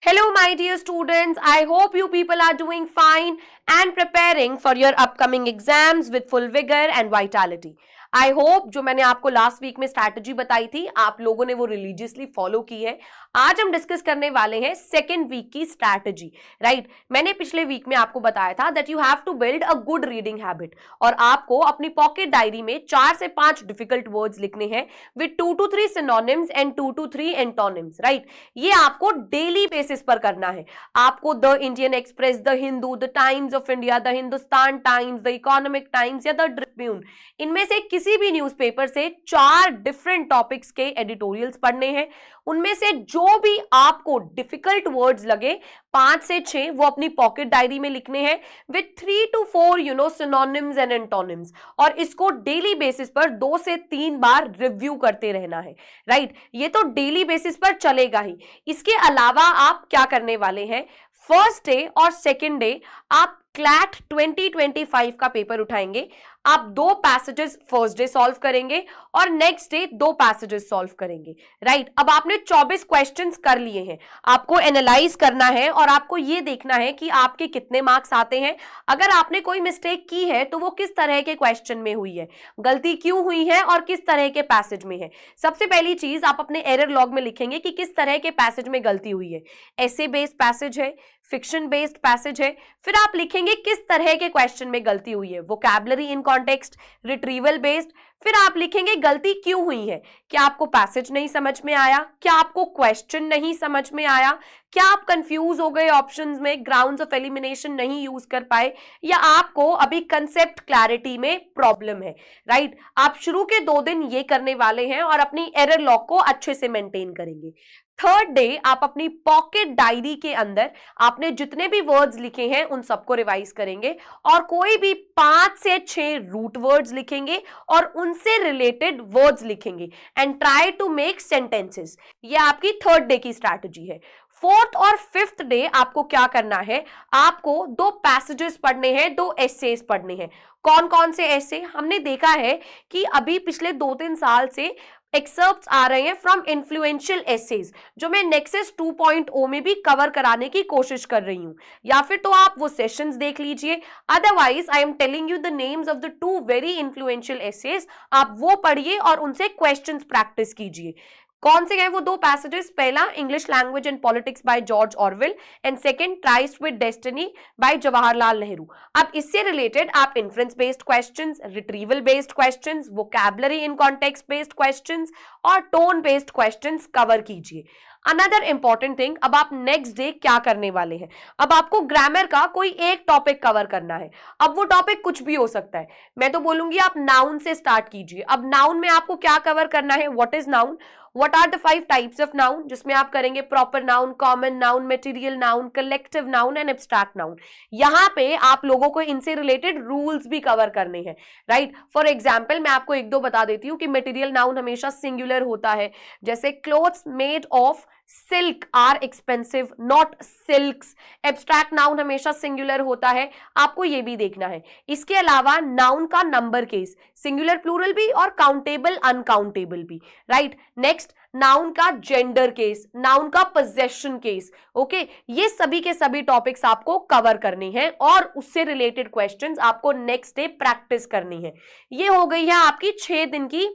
Hello, my dear students. I hope you people are doing fine and preparing for your upcoming exams with full vigor and vitality. I hope जो मैंने आपको last week में strategy बताई थी आप लोगों ने वो रिलीजियसली फॉलो की है। आज हम डिस्कस करने वाले हैं सेकेंड वीक की स्ट्रैटेजी। राइट, मैंने पिछले वीक में आपको बताया था that you have to build a good reading habit और आपको अपनी पॉकेट डायरी में 4 से 5 डिफिकल्ट वर्ड्स लिखने हैं with 2 to 3 synonyms and 2 to 3 antonyms. Right, ये आपको डेली बेसिस पर करना है। आपको the Indian express, the Hindu, the times of India, the Hindustan times, the economic times या द ट्रिब्यून, इनमें से किसी भी न्यूज़पेपर से 4 डिफरेंट टॉपिक्स के एडिटोरियल्स पढ़ने हैं। उनमें से जो भी आपको डिफिकल्ट वर्ड्स लगे 5 से 6 वो अपनी पॉकेट डायरी में लिखने हैं with 3 to 4 synonyms and antonyms और इसको डेली बेसिस पर 2 से 3 बार रिव्यू करते रहना है। राइट, ये तो डेली बेसिस पर चलेगा ही। इसके अलावा आप क्या करने वाले हैं, फर्स्ट डे और सेकेंड डे आप क्लैट 2025 का पेपर उठाएंगे। आप 2 पैसेजेस फर्स्ट डे सॉल्व करेंगे और नेक्स्ट डे 2 पैसेजेस सॉल्व करेंगे। राइट, अब आपने 24 क्वेश्चंस कर लिए हैं, आपको एनालाइज करना है और आपको ये देखना है कि आपके कितने मार्क्स आते हैं। अगर आपने कोई मिस्टेक की है तो वो किस तरह के क्वेश्चन में हुई है, गलती क्यों हुई है और किस तरह के पैसेज में है। सबसे पहली चीज आप अपने एरर लॉग में लिखेंगे कि किस तरह के पैसेज में गलती हुई है। ऐसे बेस्ड पैसेज है, फिक्शन बेस्ड पैसेज है। फिर आप लिखेंगे किस तरह के क्वेश्चन में गलती हुई है, vocabulary in context, retrieval based. फिर आप लिखेंगे गलती क्यों हुई है, क्या आपको पैसेज नहीं समझ में आया, क्या आपको क्वेश्चन नहीं समझ में आया, क्या आप कंफ्यूज हो गए ऑप्शंस में, ग्राउंड्स ऑफ एलिमिनेशन नहीं यूज कर पाए, या आपको अभी कंसेप्ट क्लैरिटी में प्रॉब्लम है। राइट, आप शुरू के 2 दिन ये करने वाले हैं और अपनी एरर लॉग को अच्छे से मेंटेन करेंगे। थर्ड डे आप अपनी पॉकेट डायरी के अंदर आपने जितने भी वर्ड्स लिखे हैं उन सबको रिवाइज करेंगे और कोई भी 5 से 6 रूट वर्ड्स लिखेंगे और उनसे रिलेटेड वर्ड्स लिखेंगे and try to make sentences. ये आपकी थर्ड डे की स्ट्रैटेजी है। फोर्थ और फिफ्थ डे आपको क्या करना है, आपको 2 पैसेजेस पढ़ने हैं, 2 एसेस पढ़ने हैं। कौन कौन से ऐसे, हमने देखा है कि अभी पिछले 2-3 साल से एक्सर्प्ट्स आ रहे हैं फ्रॉम इन्फ्लुएंशियल एसेज जो मैं नेक्सस 2.0 में भी कवर कराने की कोशिश कर रही हूं, या फिर तो आप वो सेशंस देख लीजिए। Otherwise I am telling you the names of the 2 very influential essays, आप वो पढ़िए और उनसे क्वेश्चंस प्रैक्टिस कीजिए। कौन से हैं वो 2 पैसेजेस, पहला English language and politics by George Orwell and second tryst with destiny by Jawaharlal Nehru. अब इससे रिलेटेड आप inference based questions, retrieval based questions, vocabulary in context based questions और टोन बेस्ड क्वेश्चंस कवर कीजिए। अनदर इंपॉर्टेंट थिंग, अब आप next day क्या करने वाले हैं, अब आपको ग्रामर का कोई एक टॉपिक कवर करना है। अब वो टॉपिक कुछ भी हो सकता है, मैं तो बोलूंगी आप नाउन से स्टार्ट कीजिए। अब नाउन में आपको क्या कवर करना है, what is noun, What are the 5 types of noun, जिसमें आप करेंगे proper noun, common noun, material noun, collective noun and abstract noun. यहाँ पे आप लोगों को इनसे रिलेटेड रूल्स भी कवर करने हैं। राइट, फॉर एग्जाम्पल मैं आपको 1-2 बता देती हूँ कि मटेरियल नाउन हमेशा सिंगुलर होता है, जैसे clothes made of silk are expensive not silks. Abstract noun हमेशा सिंगुलर होता है, आपको ये भी देखना है। इसके अलावा नाउन का नंबर केस, सिंगुलर प्लूरल भी और काउंटेबल अनकाउंटेबल भी। राइट, नेक्स्ट नाउन का जेंडर केस, नाउन का पोजेशन केस। ओके, ये सभी के सभी टॉपिक्स आपको कवर करने हैं और उससे रिलेटेड क्वेश्चंस आपको नेक्स्ट डे प्रैक्टिस करनी है। ये हो गई है आपकी 6 दिन की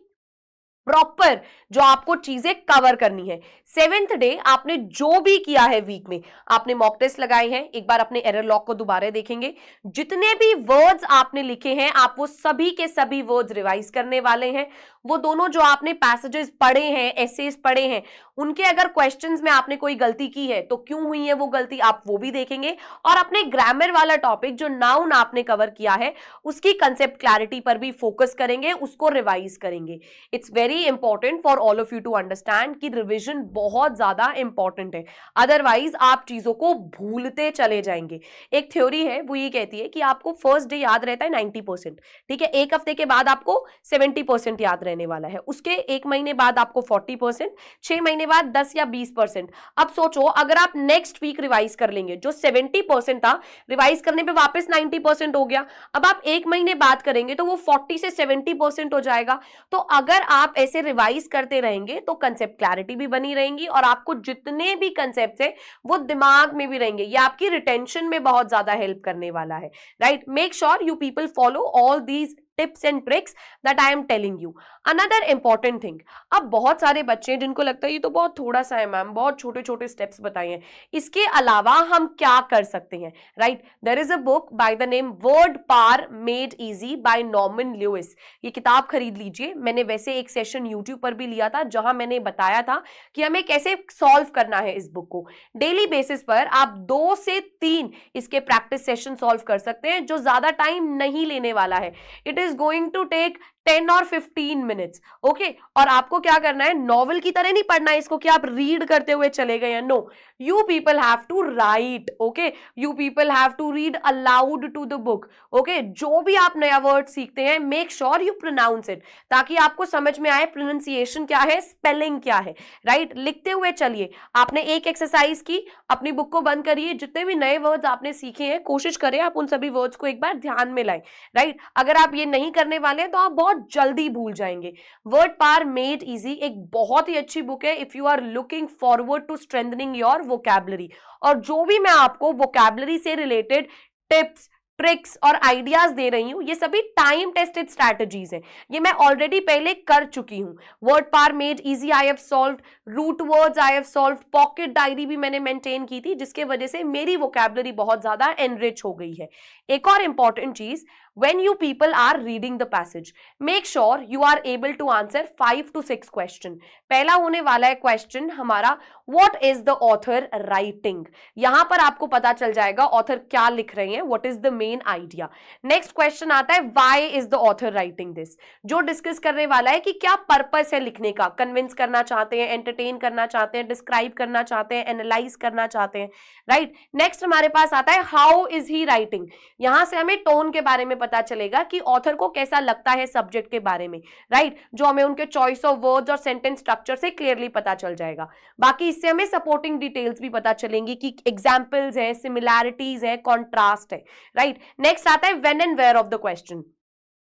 प्रॉपर जो आपको चीजें कवर करनी है। 7th डे आपने जो भी किया है वीक में, आपने मॉक टेस्ट लगाए हैं, एक बार अपने एरर लॉग को दोबारा देखेंगे। जितने भी वर्ड्स आपने लिखे हैं आप वो सभी के सभी वर्ड्स रिवाइज करने वाले हैं। वो दोनों जो आपने पैसेजेस पढ़े हैं, एसेस पढ़े हैं, उनके अगर क्वेश्चंस में आपने कोई गलती की है तो क्यों हुई है वो गलती, आप वो भी देखेंगे। और अपने ग्रामर वाला टॉपिक जो नाउन आपने कवर किया है उसकी कंसेप्ट क्लैरिटी पर भी फोकस करेंगे, उसको रिवाइज करेंगे। It's very important for all of you to understand कि रिविजन बहुत ज्यादा इंपॉर्टेंट है, अदरवाइज आप चीजों को भूलते चले जाएंगे। एक थ्योरी है वो ये कहती है कि आपको फर्स्ट डे याद रहता है 90%, ठीक है, एक हफ्ते के बाद आपको 70% याद रहने वाला है, उसके 1 महीने बाद आपको 40%, 6 महीने बाद 10 या 20%। अब सोचो अगर आप नेक्स्ट वीक रिवाइज कर लेंगे, जो 70% था रिवाइज करने पे वापस 90% हो गया, अब आप 1 महीने बाद करेंगे तो वो 40 से 70% हो जाएगा। तो अगर आप ऐसे रिवाइज करते रहेंगे तो कंसेप्ट क्लैरिटी भी बनी रहेंगी और आपको जितने भी कंसेप्ट है वो दिमाग में भी रहेंगे, ये आपकी रिटेंशन में बहुत ज्यादा हेल्प करने वाला है, right. Make sure you people follow all these tips and tricks that I am telling you. Another important thing, अब बहुत सारे बच्चे हैं जिनको लगता है ये तो बहुत थोड़ा सा है मैम, बहुत छोटे छोटे स्टेप्स बताए हैं, इसके अलावा हम क्या कर सकते हैं, right. There is a book by the name word power made easy by Norman Lewis, ये किताब खरीद लीजिए। मैंने वैसे एक सेशन यूट्यूब पर भी लिया था जहां मैंने बताया था कि हमें कैसे सॉल्व करना है इस बुक को। डेली बेसिस पर आप 2 से 3 इसके प्रैक्टिस सेशन सॉल्व कर सकते हैं, जो ज्यादा टाइम नहीं लेने वाला है। It is going to take 10 और 15 मिनट्स, ओके। और आपको क्या करना है, नॉवल की तरह नहीं पढ़ना है इसको कि आप रीड करते हुए चले गए हैं, no, you people have to write, okay, you people have to read aloud to the book, okay. जो भी आप नया वर्ड सीखते हैं make sure you pronounce it, ताकि आपको समझ में आए प्रोनाउंसिएशन क्या है, स्पेलिंग क्या है, राइट। लिखते हुए चलिए। आपने एक एक्सरसाइज की, अपनी बुक को बंद करिए, जितने भी नए वर्ड्स आपने सीखे हैं कोशिश करें आप उन सभी वर्ड्स को एक बार ध्यान में लाएं, राइट। अगर आप ये नहीं करने वाले हैं तो आप बहुत जल्दी भूल जाएंगे। वर्ड पावर मेड इजी एक बहुत ही अच्छी बुक है if you are looking forward to strengthening your vocabulary. और जो भी मैं आपको वोकैबुलरी से रिलेटेड टिप्स, ट्रिक्स और आइडियाज दे रही हूं, ये सभी टाइम टेस्टेड स्ट्रैटेजीज हैं, ये मैं ऑलरेडी पहले कर चुकी हूं। Word power made easy I have solved, root words I have solved, pocket diary भी मैंने मेंटेन की थी जिसके वजह से मेरी वोकैबुलरी बहुत ज्यादा एनरिच हो गई है। एक और इंपॉर्टेंट चीज, when you people are reading the passage make sure you are able to answer 5 to 6 question। पहला होने वाला है क्वेश्चन हमारा what is the author writing, यहां पर आपको पता चल जाएगा ऑथर क्या लिख रहे हैं, what is the main idea। Next question आता है why is the author writing this, जो डिस्कस करने वाला है कि क्या पर्पस है लिखने का, कन्विंस करना चाहते हैं, एंटरटेन करना चाहते हैं, डिस्क्राइब करना चाहते हैं, एनालाइज करना चाहते हैं, राइट। नेक्स्ट हमारे पास आता है हाउ इज ही राइटिंग, यहां से हमें टोन के बारे में पता चलेगा कि ऑथर को कैसा लगता है सब्जेक्ट के बारे में, राइट, जो हमें उनके चॉइस ऑफ वर्ड्स और सेंटेंस स्ट्रक्चर से क्लियरली पता चल जाएगा। बाकी इससे हमें सपोर्टिंग डिटेल्स भी पता चलेंगी कि एग्जांपल्स है, सिमिलैरिटीज है, कॉन्ट्रास्ट है, राइट। नेक्स्ट आता है when and where of the question,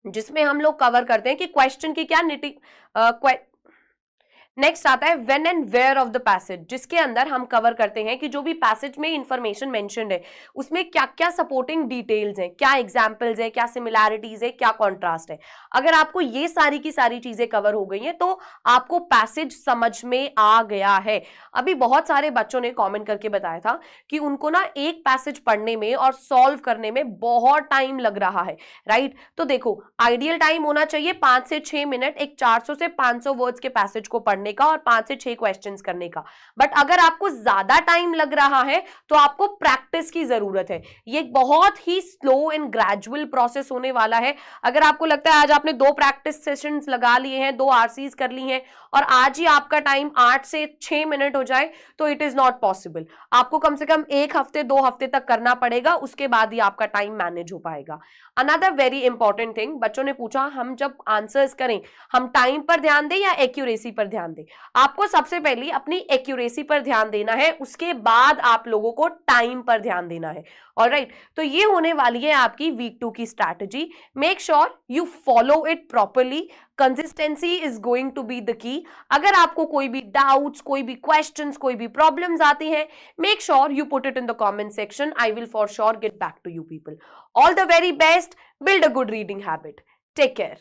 जिसमें हम लोग कवर करते हैं कि क्वेश्चन की क्या नेक्स्ट आता है when and where of the passage, जिसके अंदर हम कवर करते हैं कि जो भी पैसेज में इंफॉर्मेशन मेंशन्ड है उसमें क्या क्या सपोर्टिंग डिटेल्स हैं, क्या एग्जांपल्स है, क्या सिमिलैरिटीज है, क्या कॉन्ट्रास्ट है। अगर आपको ये सारी की सारी चीजें कवर हो गई हैं तो आपको पैसेज समझ में आ गया है। अभी बहुत सारे बच्चों ने कॉमेंट करके बताया था कि उनको ना एक पैसेज पढ़ने में और सॉल्व करने में बहुत टाइम लग रहा है, राइट। तो देखो आइडियल टाइम होना चाहिए 5 से 6 मिनट एक 400 से 500 वर्ड्स के पैसेज को पढ़ने का और 5 से 6 क्वेश्चंस करने का। बट अगर आपको ज्यादा टाइम लग रहा है तो आपको प्रैक्टिस की जरूरत है। ये एक बहुत ही स्लो एंड ग्रेजुअल प्रोसेस होने वाला है। अगर आपको लगता है आज आपने 2 प्रैक्टिस सेशंस लगा लिए हैं, 2 आरसीज कर ली हैं और आज ही आपका टाइम 8 से 6 मिनट हो जाए तो इट इज नॉट पॉसिबल। आपको कम से कम 1 हफ्ते 2 हफ्ते तक करना पड़ेगा, उसके बाद ही आपका टाइम मैनेज हो पाएगा। अनदर वेरी इंपॉर्टेंट थिंग, बच्चों ने पूछा हम जब आंसर्स करें हम टाइम पर ध्यान दें या एक्यूरेसी पर ध्यान दें। आपको सबसे पहले अपनी एक्यूरेसी पर ध्यान देना है, उसके बाद आप लोगों को टाइम पर ध्यान देना है। ऑलराइट, तो ये होने वाली है आपकी वीक 2 की strategy. Make sure you follow it properly. Consistency is going to be the key. अगर आपको कोई भी डाउट्स, कोई भी क्वेश्चंस, कोई भी प्रॉब्लम्स आती हैं, make sure you put it in the comment section. I will for sure get back to you people. All the very best. Build a good reading habit. Take care.